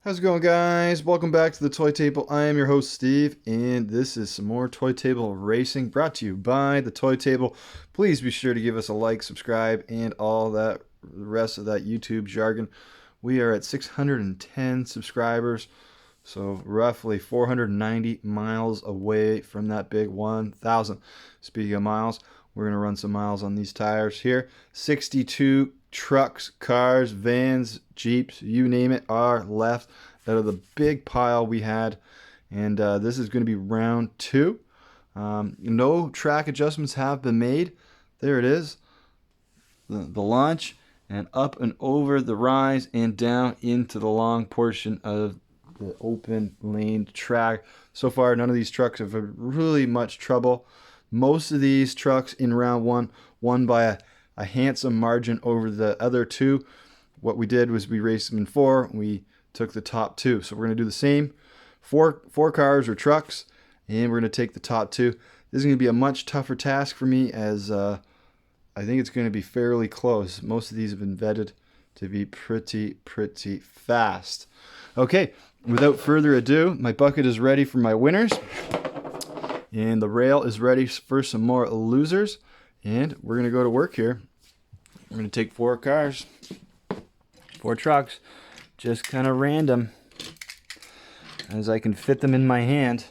How's it going, guys? Welcome back to the Toy Table. I am your host, Steve, and this is some more Toy Table racing brought to you by the Toy Table. Please be sure to give us a like, subscribe, and all that rest of that YouTube jargon. We are at 610 subscribers, so roughly 490 miles away from that big 1,000. Speaking of miles, we're going to run some miles on these tires here. 62 trucks, cars, vans, Jeeps, you name it, are left out of the big pile we had. And this is going to be round 2. No track adjustments have been made. There it is. The launch and up and over the rise and down into the long portion of the open lane track. So far, none of these trucks have had really much trouble. Most of these trucks in round 1 won by a handsome margin over the other 2. What we did was we raced them in 4. We took the top 2. So we're going to do the same. Four cars or trucks, and we're going to take the top 2. This is going to be a much tougher task for me, as I think it's going to be fairly close. Most of these have been vetted to be pretty fast. Okay, without further ado, my bucket is ready for my winners, and the rail is ready for some more losers. And we're going to go to work here. We're going to take 4 cars, 4 trucks, just kind of random as I can fit them in my hand.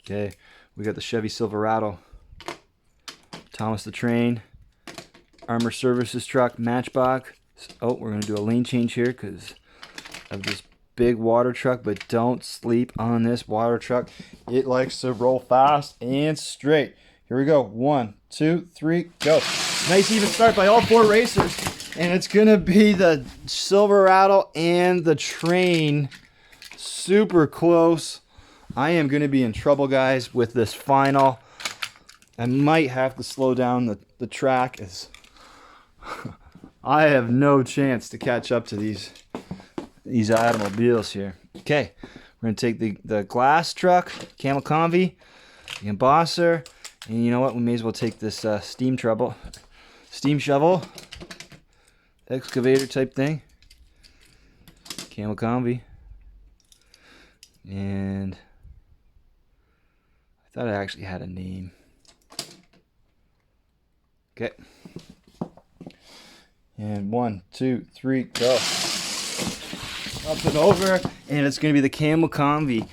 Okay, we got the Chevy Silverado, Thomas the Train, Armor Services truck, Matchbox. Oh, we're going to do a lane change here because of this big water truck, but don't sleep on this water truck. It likes to roll fast and straight. Here we go. 1, 2, 3, go. Nice even start by all 4 racers. And it's going to be the Silverado and the Train. Super close. I am going to be in trouble, guys, with this final. I might have to slow down the track, as I have no chance to catch up to these automobiles here. Okay, we're going to take the glass truck, Camel Convy, the embosser, and you know what? We may as well take this steam shovel, excavator type thing, Camel Convy, and I thought I actually had a name. Okay, and 1, 2, 3, go. Up and over, and it's going to be the Camel Convy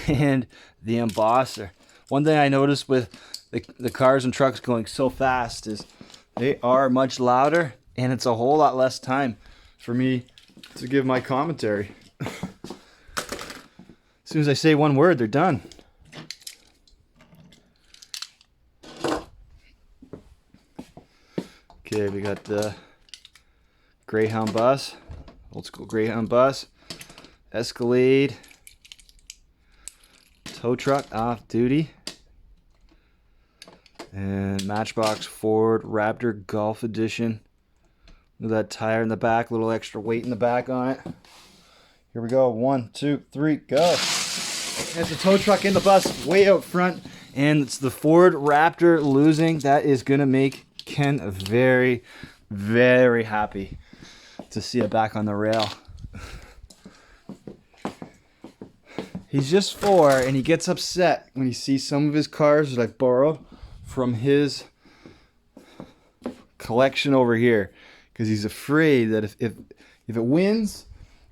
and the embosser. One thing I noticed with the cars and trucks going so fast is they are much louder, and it's a whole lot less time for me to give my commentary. As soon as I say one word, they're done. Okay, we got the Greyhound bus, old school Greyhound bus, Escalade, tow truck off duty, and Matchbox Ford Raptor Golf Edition. Look at that tire in the back, a little extra weight in the back on it. Here we go. 1, 2, 3, go. There's the tow truck in the bus way out front, and it's the Ford Raptor losing. That is going to make Ken very happy to see it back on the rail. He's just 4, and he gets upset when he sees some of his cars that I've borrowed from his collection over here, because he's afraid that if it wins,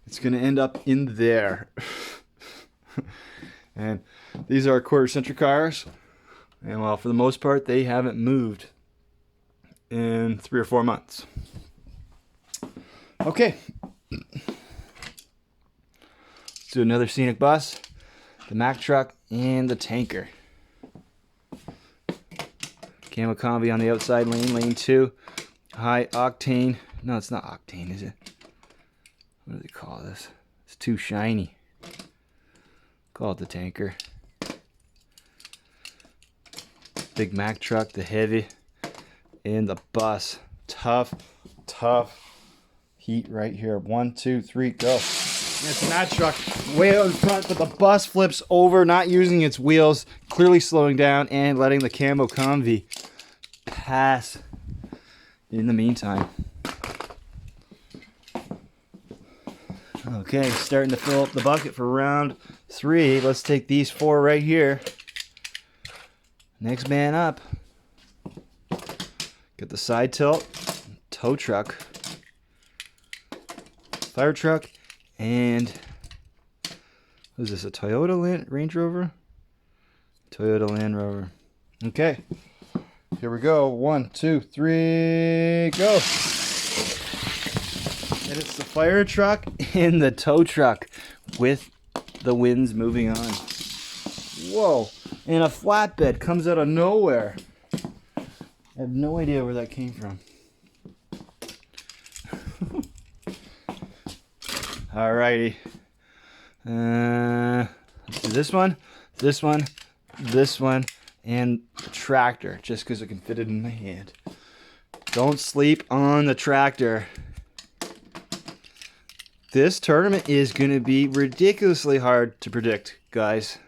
it's going to end up in there. And these are quarter-century cars, and well, for the most part, they haven't moved in 3 or 4 months. Okay, let's do another scenic bus, the Mack truck, and the tanker. Camel Convy on the outside lane, lane 2. High octane. No, it's not octane, is it? What do they call this? It's too shiny. Call it the tanker. Big Mack truck, the heavy, and the bus. Tough heat right here. 1, 2, 3, go. And it's that truck way out in front, but the bus flips over, not using its wheels, clearly slowing down and letting the Camel Convy pass in the meantime. Okay, starting to fill up the bucket for round 3. Let's take these 4 right here. Next man up. Get the side tilt, tow truck, fire truck, and what is this, a Toyota Range Rover? Toyota Land Rover. Okay, here we go. 1, 2, 3, go. And it's the fire truck and the tow truck with the winds moving on. Whoa, and a flatbed comes out of nowhere. I have no idea where that came from. Alrighty. Let's do this one, this one, this one, and the tractor, just because I can fit it in my hand. Don't sleep on the tractor. This tournament is going to be ridiculously hard to predict, guys.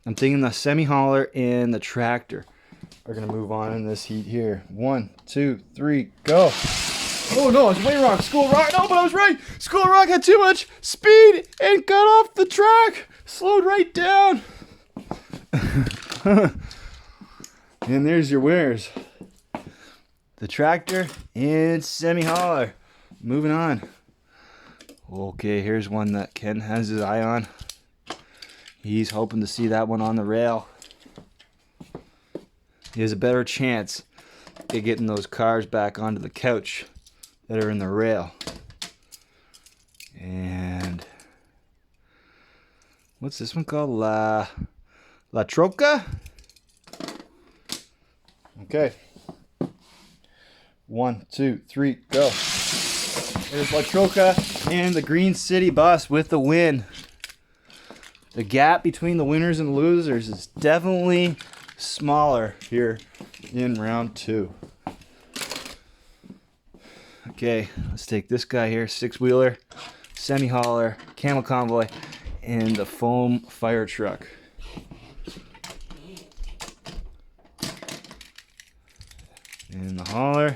I'm thinking the semi-hauler and the tractor are going to move on in this heat here. 1, 2, 3, go. Oh no, I was way wrong. School Rock. No, but I was right. School Rock had too much speed and got off the track. Slowed right down. And there's your winners. The tractor and semi-hauler. Moving on. Okay, here's one that Ken has his eye on. He's hoping to see that one on the rail. He has a better chance at getting those cars back onto the couch that are in the rail. And what's this one called? La Troca? Okay. 1, 2, 3, go. There's La Troca and the Green City bus with the win. The gap between the winners and losers is definitely smaller here in round 2. Okay, let's take this guy here, 6-wheeler, semi-hauler, camel convoy, and the foam fire truck. And the hauler,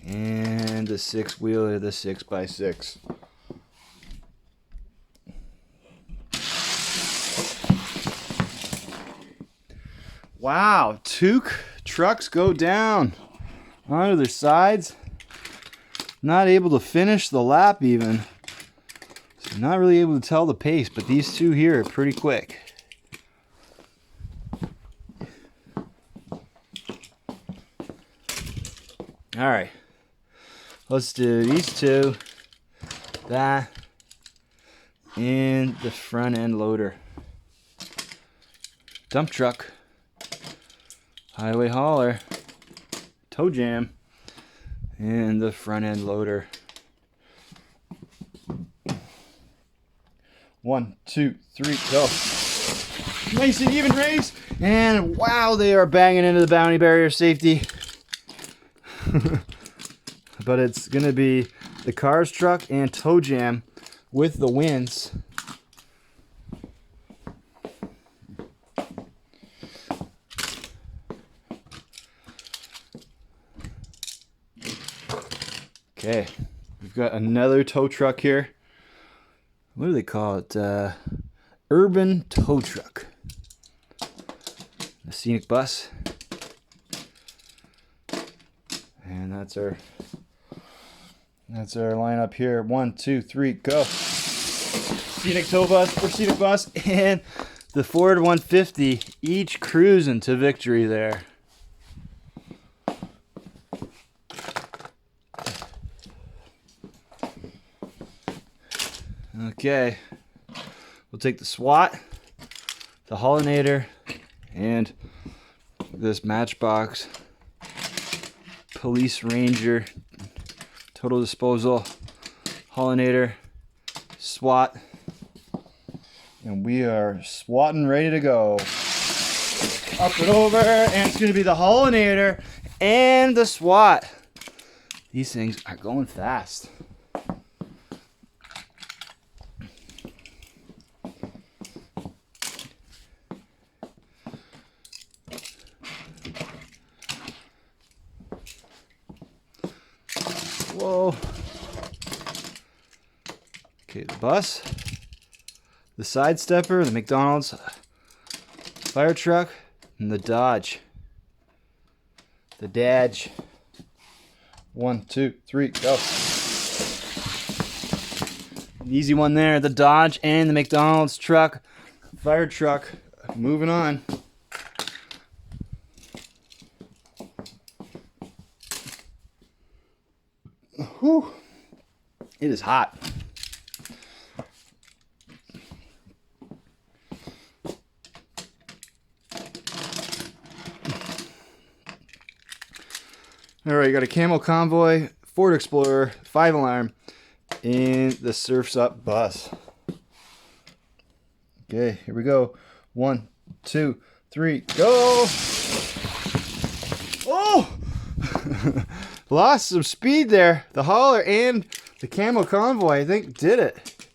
and the 6-wheeler, the 6x6. Wow, 2 trucks go down onto their sides. Not able to finish the lap even. So not really able to tell the pace, but these 2 here are pretty quick. All right, let's do these 2, that, and the front end loader. Dump truck, highway hauler, toe jam, and the front end loader. 1, 2, 3, go. Nice and even race. And wow, they are banging into the boundary barrier safety. But it's going to be the cars, truck, and toe jam with the wins. Okay, we've got another tow truck here. What do they call it? Urban tow truck. The scenic bus. And that's our lineup here. 1, 2, 3, go. Scenic tow bus or scenic bus and the Ford 150, each cruising to victory there. Okay, we'll take the SWAT, the Hollinator, and this Matchbox Police Ranger total disposal, Hollinator, SWAT, and we are swatting ready to go. Up and over, and it's going to be the Hollinator and the SWAT. These things are going fast. Whoa. Okay, the bus, the side stepper, the McDonald's fire truck, and the Dodge. The Dodge. 1, 2, 3, go. An easy one there. The Dodge and the McDonald's truck, fire truck. Moving on. Whew. It is hot. All right, you got a Camel Convoy, Ford Explorer, 5-alarm, and the Surf's Up bus. Okay, here we go. 1, 2, 3, go! Oh! Lost some speed there. The hauler and the Camel Convoy, I think, did it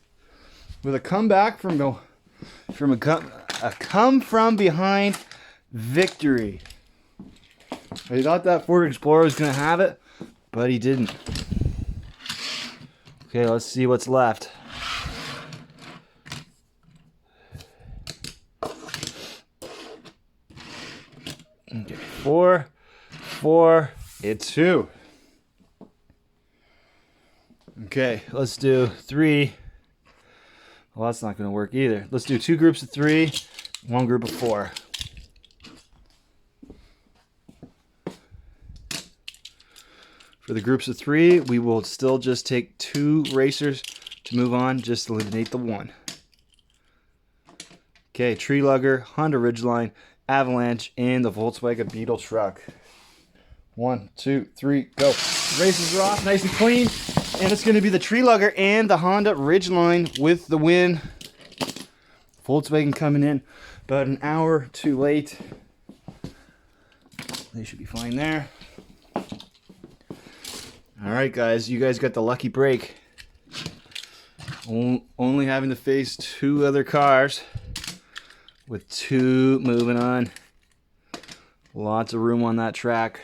with a comeback from a come from behind victory. I thought that Ford Explorer was going to have it, but he didn't. Okay, let's see what's left. Okay, 4, 4, and 2. Okay, let's do 3. Well, that's not going to work either. Let's do 2 groups of 3, 1 group of 4. For the groups of 3, we will still just take 2 racers to move on, just eliminate the 1. Okay, Tree Lugger, Honda Ridgeline, Avalanche, and the Volkswagen Beetle truck. 1, 2, 3, go. Races are off, nice and clean. And it's going to be the Tree Lugger and the Honda Ridgeline with the win. Volkswagen coming in about an hour too late. They should be fine there. Alright guys, you guys got the lucky break. Only having to face 2 other cars with 2 moving on. Lots of room on that track.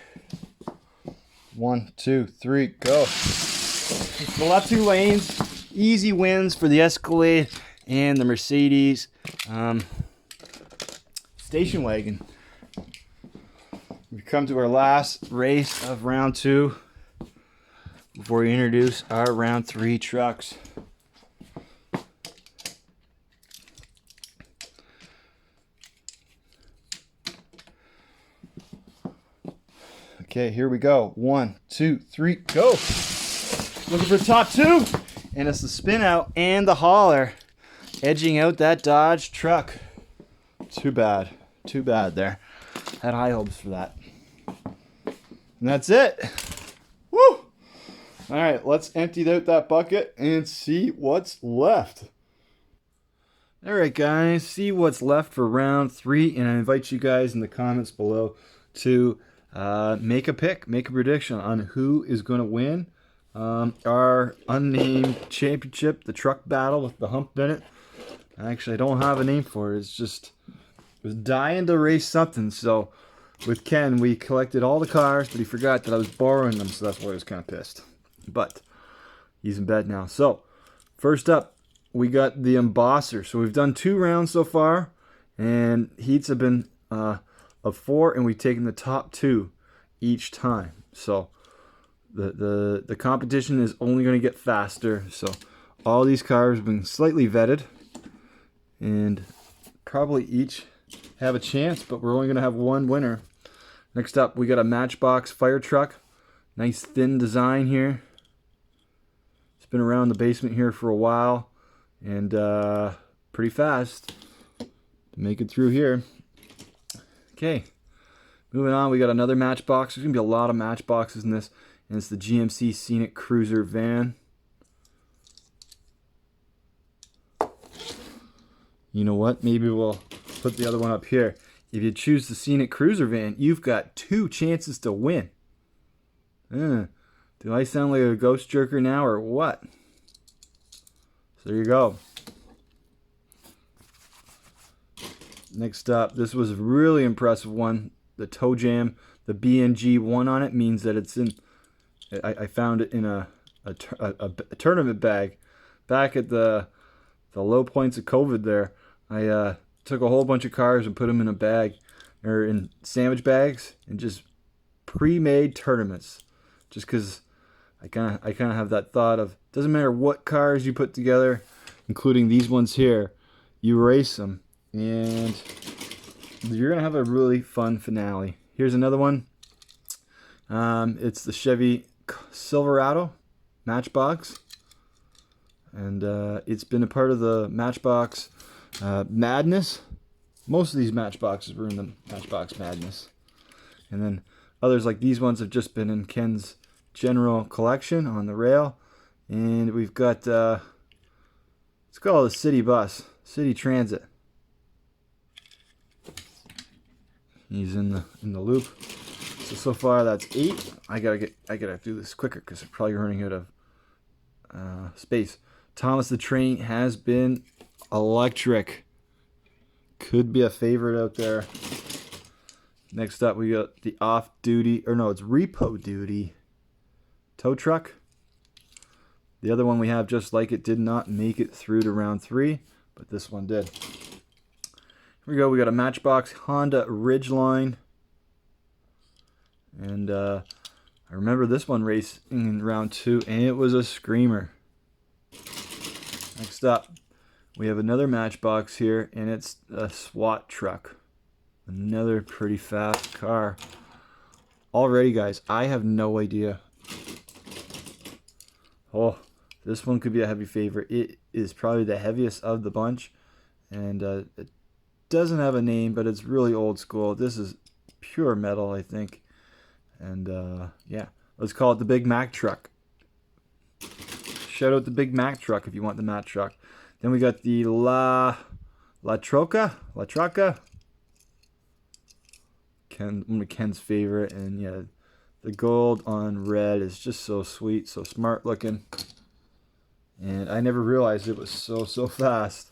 1, 2, 3, go. The left 2 lanes, easy wins for the Escalade and the Mercedes station wagon. We've come to our last race of round 2 before we introduce our round 3 trucks. Okay, here we go. 1, 2, 3, go. Looking for the top 2. And it's the spin out and the hauler edging out that Dodge truck. Too bad. Too bad there. Had high hopes for that. And that's it. Woo! Alright, let's empty out that bucket and see what's left. Alright guys, see what's left for round 3, and I invite you guys in the comments below to make a pick, make a prediction on who is going to win our unnamed championship, the truck battle with the Hump in it. Actually, I don't have a name for it. It's just, it was dying to race something. So with Ken, we collected all the cars, but he forgot that I was borrowing them, so that's why I was kind of pissed. But he's in bed now. So first up, we got the Embosser. So we've done 2 rounds so far, and heats have been of 4, and we've taken the top 2 each time. So the competition is only going to get faster. So all these cars have been slightly vetted, and probably each have a chance, but we're only going to have 1 winner. Next up, we got a Matchbox fire truck. Nice thin design here. It's been around the basement here for a while, and pretty fast to make it through here. Okay, moving on, we got another Matchbox. There's going to be a lot of Matchboxes in this, and it's the GMC Scenic Cruiser van. You know what? Maybe we'll put the other one up here. If you choose the Scenic Cruiser van, you've got 2 chances to win. Do I sound like a ghost jerker now or what? So there you go. Next up, this was a really impressive one. The Toe Jam, the BNG 1 on it means that it's in. I found it in a tournament bag. back at the low points of COVID there, I took a whole bunch of cars and put them in a bag, or in sandwich bags, and just pre-made tournaments. Just because I kind of have that thought of, doesn't matter what cars you put together, including these ones here, you race them, and you're gonna have a really fun finale. Here's another one. It's the Chevy Silverado Matchbox, and it's been a part of the Matchbox madness. Most of these Matchboxes were in the Matchbox madness, and then others like these ones have just been in Ken's general collection on the rail. And we've got it's called a city bus, city transit. He's in the loop. So far that's 8. I gotta do this quicker because I'm probably running out of space. Thomas the Train has been electric. Could be a favorite out there. Next up, we got the off-duty, or no, it's repo duty tow truck. The other one we have just like it did not make it through to round 3, but this one did. Here we go. We got a Matchbox Honda Ridgeline. And I remember this one racing in round 2, and it was a screamer. Next up, we have another Matchbox here, and it's a SWAT truck. Another pretty fast car. Already, guys, I have no idea. Oh, this one could be a heavy favorite. It is probably the heaviest of the bunch, and it doesn't have a name, but it's really old school. This is pure metal, I think. And yeah, let's call it the Big Mac truck. Shout out the Big Mac truck if you want the Mac truck. Then we got the La Troca. One of Ken's favorite, and yeah, the gold on red is just so sweet, so smart looking. And I never realized it was so fast.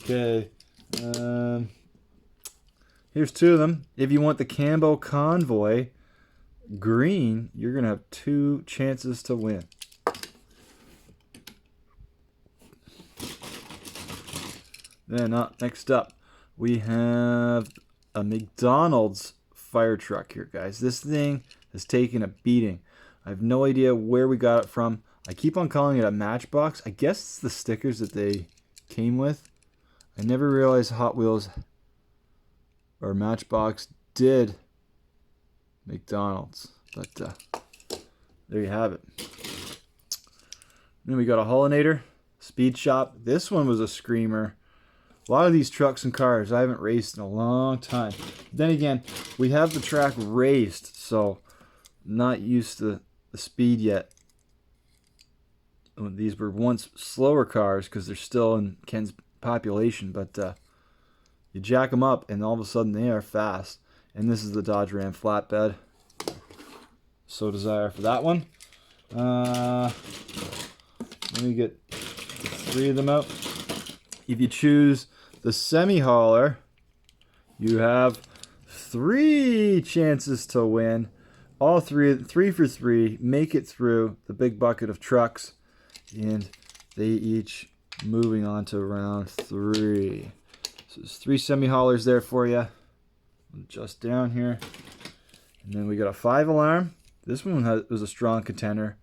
Okay, here's 2 of them. If you want the Cambo Convoy green, you're gonna have 2 chances to win. Then next up, we have a McDonald's fire truck here, guys. This thing has taken a beating. I have no idea where we got it from. I keep on calling it a Matchbox. I guess it's the stickers that they came with. I never realized Hot Wheels or Matchbox did McDonald's, but there you have it. Then we got a Hollinator Speed Shop. This one was a screamer. A lot of these trucks and cars I haven't raced in a long time. Then again, we have the track raced, so not used to the speed yet. These were once slower cars because they're still in Ken's population, but you jack them up and all of a sudden they are fast. And this is the Dodge Ram flatbed. So desire for that one. Let me get 3 of them out. If you choose the semi-hauler, you have 3 chances to win. All 3 for 3 make it through the big bucket of trucks, and they each moving on to round 3. So there's 3 semi-haulers there for you. Just down here, and then we got a 5-alarm. This one was a strong contender.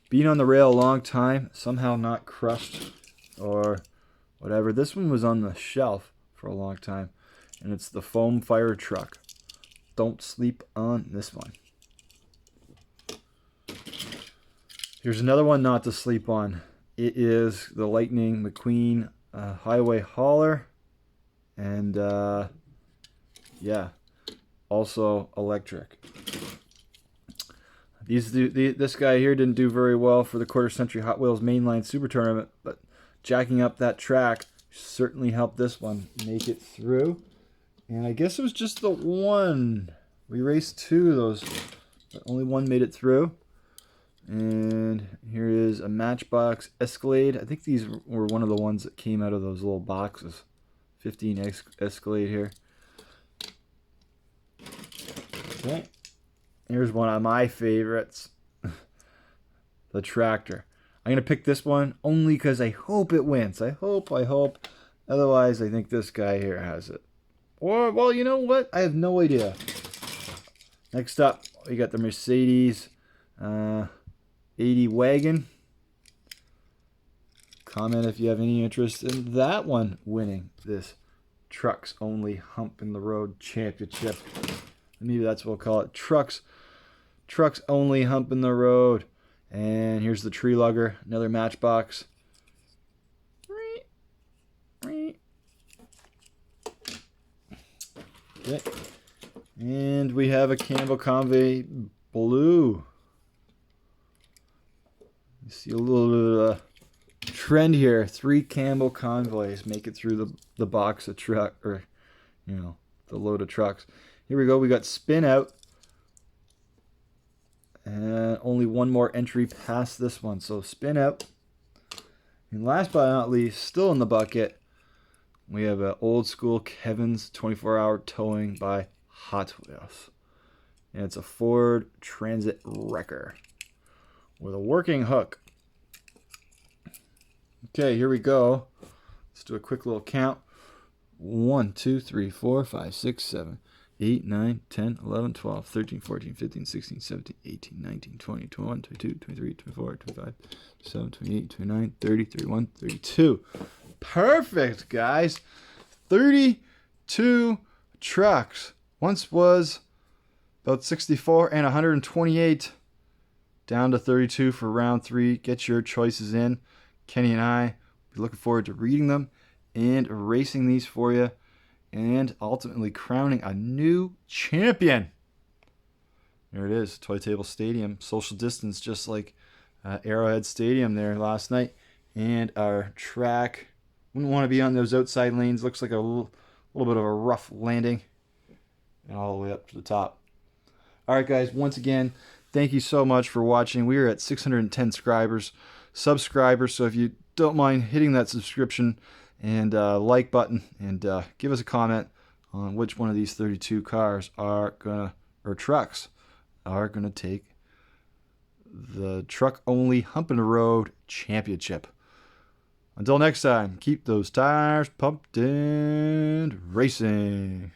Being on the rail a long time, somehow not crushed or whatever. This one was on the shelf for a long time, and it's the foam fire truck. Don't sleep on this one. Here's another one not to sleep on. It is the Lightning McQueen highway hauler, and yeah, also electric. This guy here didn't do very well for the Quarter Century Hot Wheels Mainline Super Tournament, but jacking up that track certainly helped this one make it through. And I guess it was just the one. We raced 2 of those, but only one made it through. And here is a Matchbox Escalade. I think these were one of the ones that came out of those little boxes. 15 Escalade here. Okay. Here's one of my favorites. The tractor. I'm going to pick this one only because I hope it wins. I hope. Otherwise, I think this guy here has it. Or, well, you know what? I have no idea. Next up, we got the Mercedes 80 wagon. Comment if you have any interest in that one winning this Trucks Only Hump in the Road Championship. Maybe that's what we'll call it. Trucks Only Hump in the Road. And here's the tree lugger, another Matchbox. Okay. And we have a Campbell Convoy Blue. You see a little bit of a trend here. 3 Campbell Convoys make it through the box of truck, or, you know, the load of trucks. Here we go. We got Spin Out. And only one more entry past this one. So Spin Out. And last but not least, still in the bucket, we have an old school Kevin's 24-hour towing by Hot Wheels. And it's a Ford Transit Wrecker with a working hook. Okay, here we go. Let's do a quick little count. 1, 2, 3, 4, 5, 6, 7, 8, 9, 10, 11, 12, 13, 14, 15, 16, 17, 18, 19, 20, 21, 22, 23, 24, 25, 27, 28, 29, 30, 31, 32. Perfect, guys. 32 trucks. Once was about 64 and 128. Down to 32 for round 3. Get your choices in. Kenny and I will be looking forward to reading them and racing these for you, and ultimately crowning a new champion. There it is, Toy Table Stadium. Social distance, just like Arrowhead Stadium there last night. And our track, wouldn't want to be on those outside lanes. Looks like a little bit of a rough landing. And all the way up to the top. All right, guys, once again, thank you so much for watching. We are at 610 subscribers. So if you don't mind hitting that subscription and like button, and give us a comment on which one of these 32 cars trucks are gonna take the Truck Only Hump in the Road Championship. Until next time, keep those tires pumped and racing.